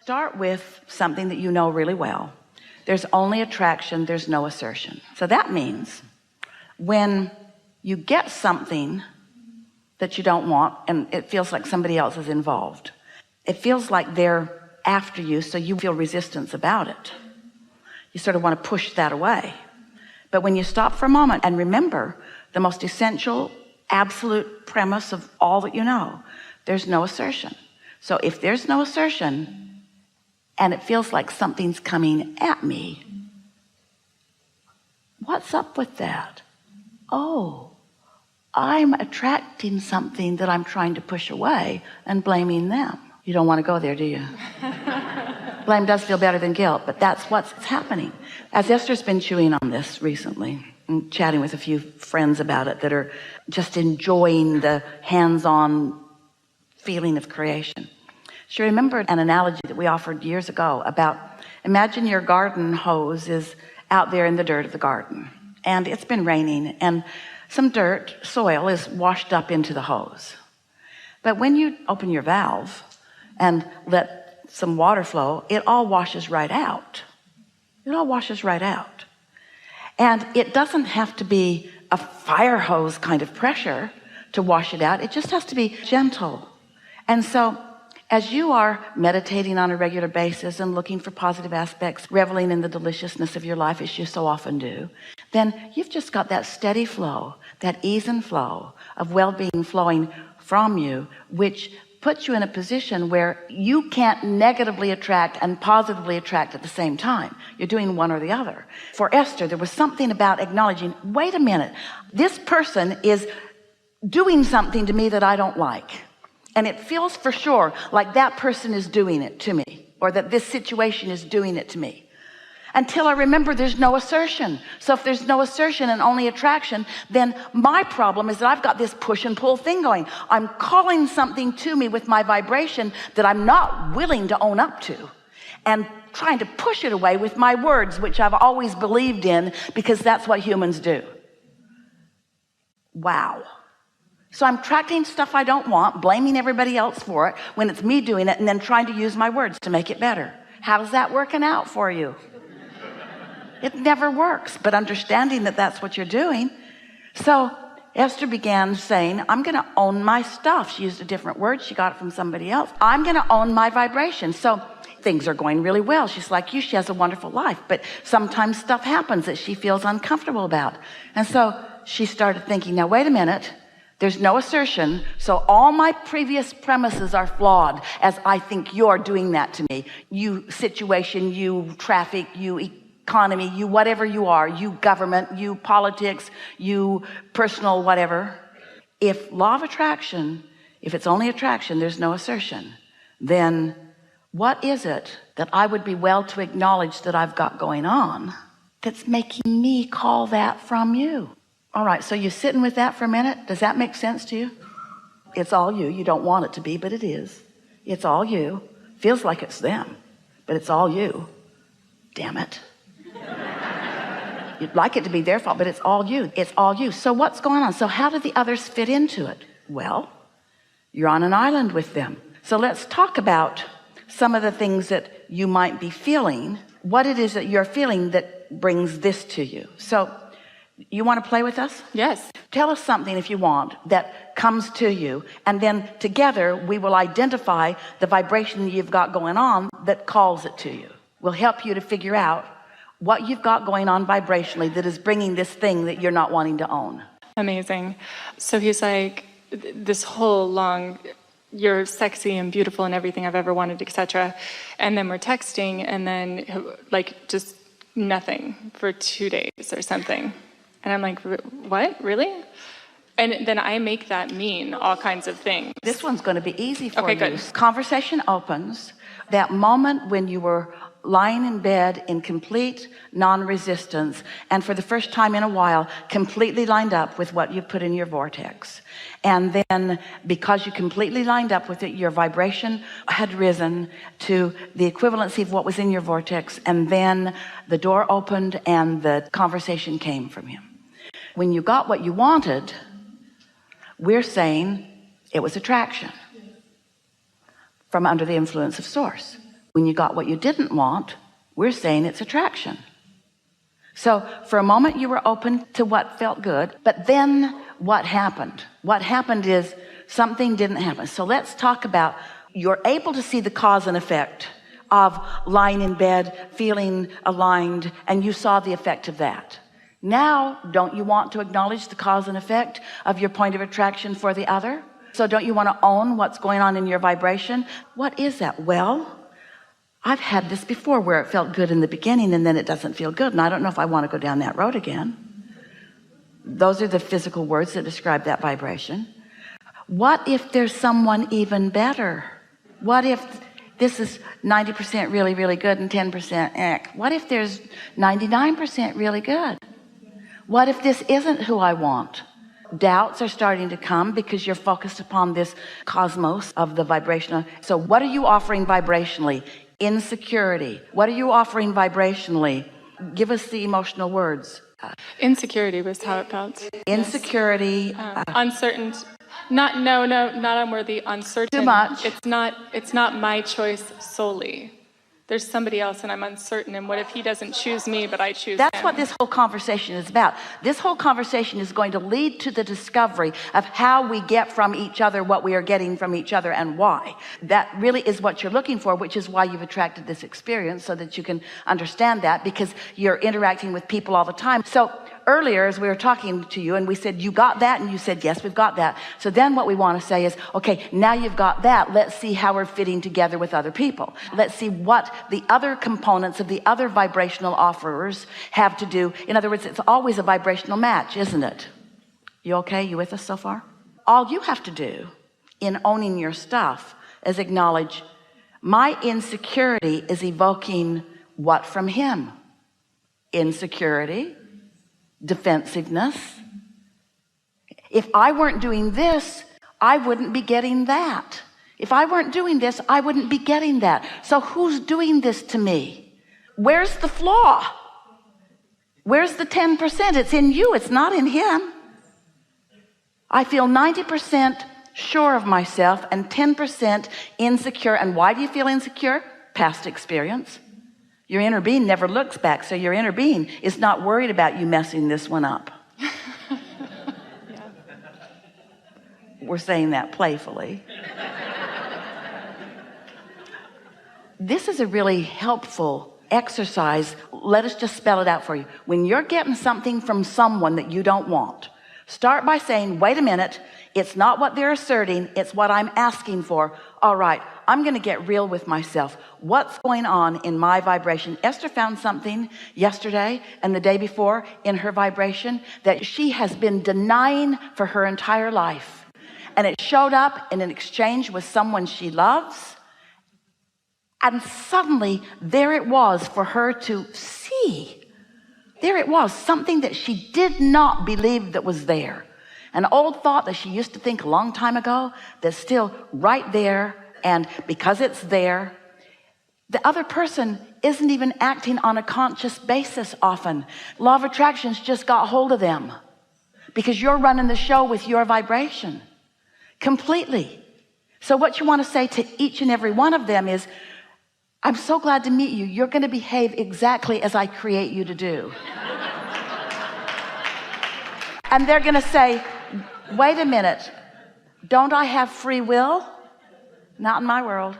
Start with something that you know really well. There's only attraction, there's no assertion. So that means when you get something that you don't want and it feels like somebody else is involved, it feels like they're after you, so you feel resistance about it. You sort of want to push that away. But when you stop for a moment and remember the most essential, absolute premise of all that you know, there's no assertion. So if there's no assertion and it feels like something's coming at me, what's up with that? Oh, I'm attracting something that I'm trying to push away and blaming them. You don't want to go there, do you? Blame does feel better than guilt, but that's what's happening. As Esther's been chewing on this recently and chatting with a few friends about it that are just enjoying the hands-on feeling of creation, she remembered an analogy that we offered years ago about, imagine your garden hose is out there in the dirt of the garden and it's been raining and some dirt, soil, is washed up into the hose. But when you open your valve and let some water flow, it all washes right out. It all washes right out. And it doesn't have to be a fire hose kind of pressure to wash it out. It just has to be gentle. And so as you are meditating on a regular basis and looking for positive aspects, reveling in the deliciousness of your life as you so often do, then you've just got that steady flow, that ease and flow of well-being flowing from you, which puts you in a position where you can't negatively attract and positively attract at the same time. You're doing one or the other. For Esther, there was something about acknowledging, wait a minute, this person is doing something to me that I don't like. And it feels for sure like that person is doing it to me, or that this situation is doing it to me. Until I remember there's no assertion. So if there's no assertion and only attraction, then my problem is that I've got this push and pull thing going. I'm calling something to me with my vibration that I'm not willing to own up to, and trying to push it away with my words, which I've always believed in because that's what humans do. Wow. So I'm attracting stuff I don't want, blaming everybody else for it when it's me doing it, and then trying to use my words to make it better. How's that working out for you? It never works, but understanding that that's what you're doing. So Esther began saying, I'm going to own my stuff. She used a different word. She got it from somebody else. I'm going to own my vibration. So things are going really well. She's like you. She has a wonderful life, but sometimes stuff happens that she feels uncomfortable about. And so she started thinking, now wait a minute. There's no assertion, so all my previous premises are flawed as I think you're doing that to me. You situation, you traffic, you economy, you whatever you are, you government, you politics, you personal whatever. If law of attraction, if it's only attraction, there's no assertion, then what is it that I would be well to acknowledge that I've got going on that's making me call that from you? All right, so you're sitting with that for a minute. Does that make sense to you? It's all you. You don't want it to be, but it is. It's all you. Feels like it's them, but it's all you. Damn it. You'd like it to be their fault, but it's all you. It's all you. So what's going on? So how do the others fit into it? Well, you're on an island with them. So let's talk about some of the things that you might be feeling, what it is that you're feeling that brings this to you. So you want to play with us? Yes. Tell us something if you want that comes to you, and then together we will identify the vibration you've got going on that calls it to you. We'll help you to figure out what you've got going on vibrationally that is bringing this thing that you're not wanting to own. Amazing. So he's like, this whole long, you're sexy and beautiful and everything I've ever wanted, etc. And then we're texting, and then like just nothing for 2 days or something. And I'm like, what, really? And then I make that mean all kinds of things. This one's going to be easy for you. Okay, good. Conversation opens. That moment when you were lying in bed in complete non-resistance, and for the first time in a while, completely lined up with what you put in your vortex. And then because you completely lined up with it, your vibration had risen to the equivalency of what was in your vortex. And then the door opened and the conversation came from him. When you got what you wanted, we're saying it was attraction from under the influence of source. When you got what you didn't want, we're saying it's attraction. So for a moment you were open to what felt good, but then what happened? What happened is something didn't happen. So let's talk about, you're able to see the cause and effect of lying in bed, feeling aligned, and you saw the effect of that. Now, don't you want to acknowledge the cause and effect of your point of attraction for the other? So don't you want to own what's going on in your vibration? What is that? Well, I've had this before where it felt good in the beginning and then it doesn't feel good, and I don't know if I want to go down that road again. Those are the physical words that describe that vibration. What if there's someone even better? What if this is 90% really, really good and 10% eh? What if there's 99% really good? What if this isn't who I want? Doubts are starting to come because you're focused upon this cosmos of the vibrational. So what are you offering vibrationally? Insecurity. What are you offering vibrationally? Give us the emotional words. Insecurity was how it felt. Insecurity. Uncertain. Not unworthy, uncertain. Too much. It's not my choice solely. There's somebody else and I'm uncertain, and what if he doesn't choose me but I choose That's him? what this whole conversation is about. This whole conversation is going to lead to the discovery of how we get from each other what we are getting from each other and why. That really is what you're looking for, which is why you've attracted this experience, so that you can understand that, because you're interacting with people all the time. So earlier, as we were talking to you and we said, you got that? And you said, yes, we've got that. So then what we want to say is, okay, now you've got that. Let's see how we're fitting together with other people. Let's see what the other components of the other vibrational offerers have to do. In other words, it's always a vibrational match, isn't it? You okay? You with us so far? All you have to do in owning your stuff is acknowledge, my insecurity is evoking what from him? Insecurity, defensiveness. If I weren't doing this, I wouldn't be getting that. If I weren't doing this, I wouldn't be getting that. So who's doing this to me? Where's the flaw? Where's the 10%? It's in you, it's not in him. I feel 90% sure of myself and 10% insecure. And why do you feel insecure? Past experience. Your inner being never looks back, so your inner being is not worried about you messing this one up. Yeah. We're saying that playfully. This is a really helpful exercise. Let us just spell it out for you. When you're getting something from someone that you don't want, start by saying, wait a minute, it's not what they're asserting, it's what I'm asking for. All right, I'm going to get real with myself. What's going on in my vibration? Esther found something yesterday and the day before in her vibration that she has been denying for her entire life. And it showed up in an exchange with someone she loves. And suddenly there it was for her to see. There it was, something that she did not believe that was there. An old thought that she used to think a long time ago that's still right there. And because it's there, the other person isn't even acting on a conscious basis often. Law of attraction's just got hold of them because you're running the show with your vibration completely. So what you want to say to each and every one of them is, I'm so glad to meet you. You're going to behave exactly as I create you to do. And they're going to say, wait a minute, don't I have free will? Not in my world.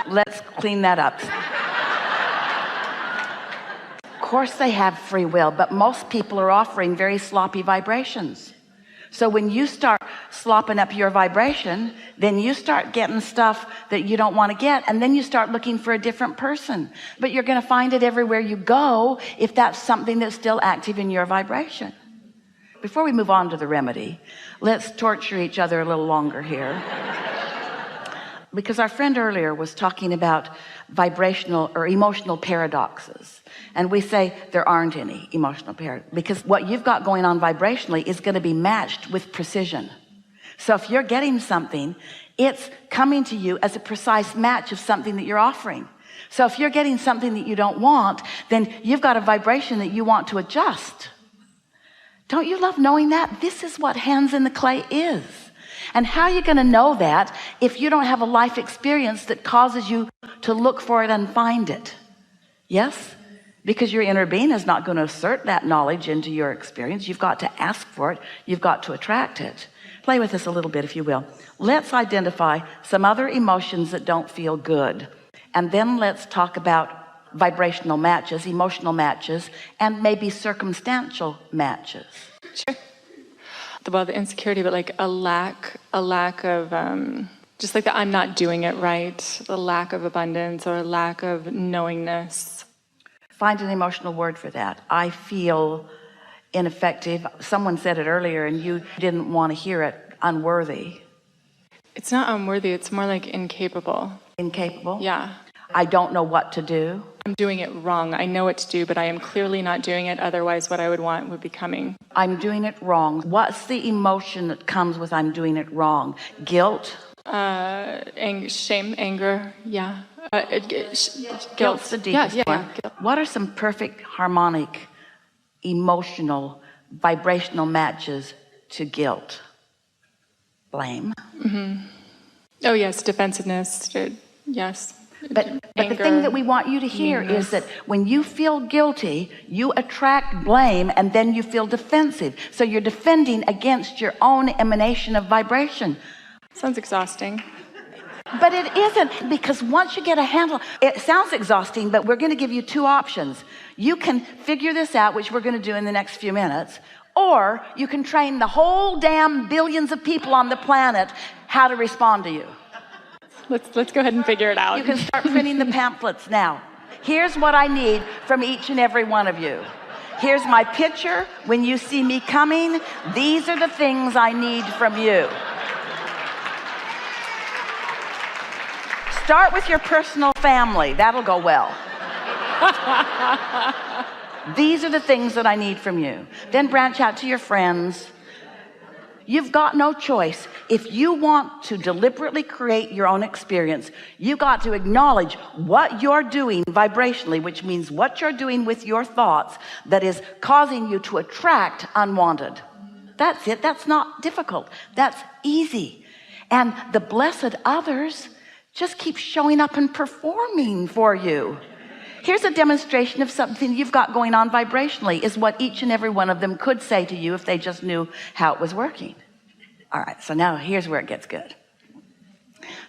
Let's clean that up. Of course they have free will, but most people are offering very sloppy vibrations. So when you start slopping up your vibration, then you start getting stuff that you don't want to get, and then you start looking for a different person. But you're going to find it everywhere you go if that's something that's still active in your vibration. Before we move on to the remedy, let's torture each other a little longer here. Because our friend earlier was talking about vibrational or emotional paradoxes. And we say there aren't any emotional paradoxes, because what you've got going on vibrationally is going to be matched with precision. So if you're getting something, it's coming to you as a precise match of something that you're offering. So if you're getting something that you don't want, then you've got a vibration that you want to adjust. Don't you love knowing that? This is what hands in the clay is. And how are you going to know that if you don't have a life experience that causes you to look for it and find it? Yes? Because your inner being is not going to assert that knowledge into your experience. You've got to ask for it. You've got to attract it. Play with this a little bit, if you will. Let's identify some other emotions that don't feel good. And then let's talk about vibrational matches, emotional matches, and maybe circumstantial matches. Sure. Well, the insecurity, but like a lack of, just like the I'm not doing it right, the lack of abundance or lack of knowingness. Find an emotional word for that. I feel ineffective. Someone said it earlier and you didn't want to hear it. Unworthy. It's not unworthy, it's more like incapable. Incapable? Yeah. I don't know what to do. I'm doing it wrong. I know what to do, but I am clearly not doing it. Otherwise, what I would want would be coming. I'm doing it wrong. What's the emotion that comes with I'm doing it wrong? Guilt? Shame, anger, yeah. Guilt. Guilt's the deepest one. Yeah, guilt. What are some perfect harmonic, emotional, vibrational matches to guilt? Blame. Mm-hmm. Oh yes, defensiveness. Yes. But the thing that we want you to hear is that when you feel guilty, you attract blame and then you feel defensive. So you're defending against your own emanation of vibration. Sounds exhausting. But it isn't, because once you get a handle, it sounds exhausting, but we're going to give you two options. You can figure this out, which we're going to do in the next few minutes, or you can train the whole damn billions of people on the planet how to respond to you. Let's go ahead and figure it out. You can start printing the pamphlets now. Here's what I need from each and every one of you. Here's my picture. When you see me coming, these are the things I need from you. Start with your personal family. That'll go well. These are the things that I need from you. Then branch out to your friends. You've got no choice. If you want to deliberately create your own experience, you got to acknowledge what you're doing vibrationally, which means what you're doing with your thoughts that is causing you to attract unwanted. That's it. That's not difficult. That's easy. And the blessed others just keep showing up and performing for you. Here's a demonstration of something you've got going on vibrationally, is what each and every one of them could say to you if they just knew how it was working. All right, so now here's where it gets good.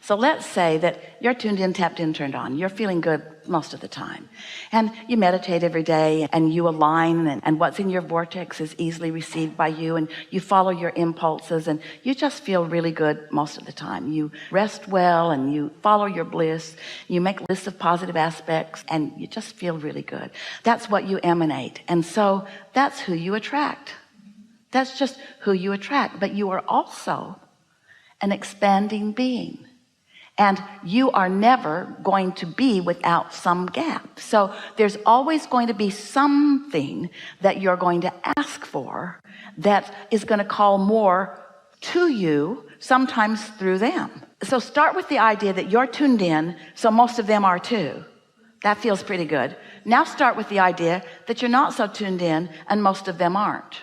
So let's say that you're tuned in, tapped in, turned on. You're feeling good most of the time. And you meditate every day and you align, and what's in your vortex is easily received by you, and you follow your impulses and you just feel really good most of the time. You rest well and you follow your bliss. You make lists of positive aspects and you just feel really good. That's what you emanate. And so that's who you attract. That's just who you attract. But you are also an expanding being. And you are never going to be without some gap. So there's always going to be something that you're going to ask for that is going to call more to you, sometimes through them. So start with the idea that you're tuned in, so most of them are too. That feels pretty good. Now start with the idea that you're not so tuned in and most of them aren't.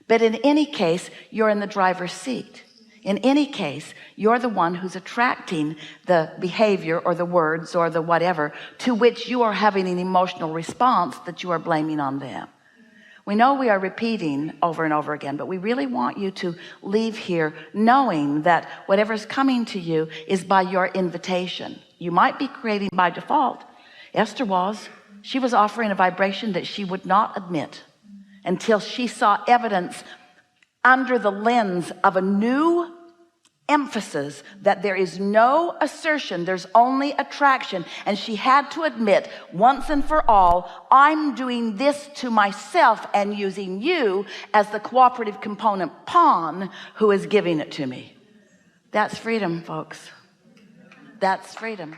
But in any case, you're in the driver's seat. In any case, you're the one who's attracting the behavior or the words or the whatever to which you are having an emotional response that you are blaming on them. We know we are repeating over and over again, but we really want you to leave here knowing that whatever's coming to you is by your invitation. You might be creating by default. Esther was. She was offering a vibration that she would not admit until she saw evidence under the lens of a new emphasis that there is no assertion, there's only attraction. And she had to admit once and for all, I'm doing this to myself and using you as the cooperative component pawn who is giving it to me. That's freedom, folks. That's freedom.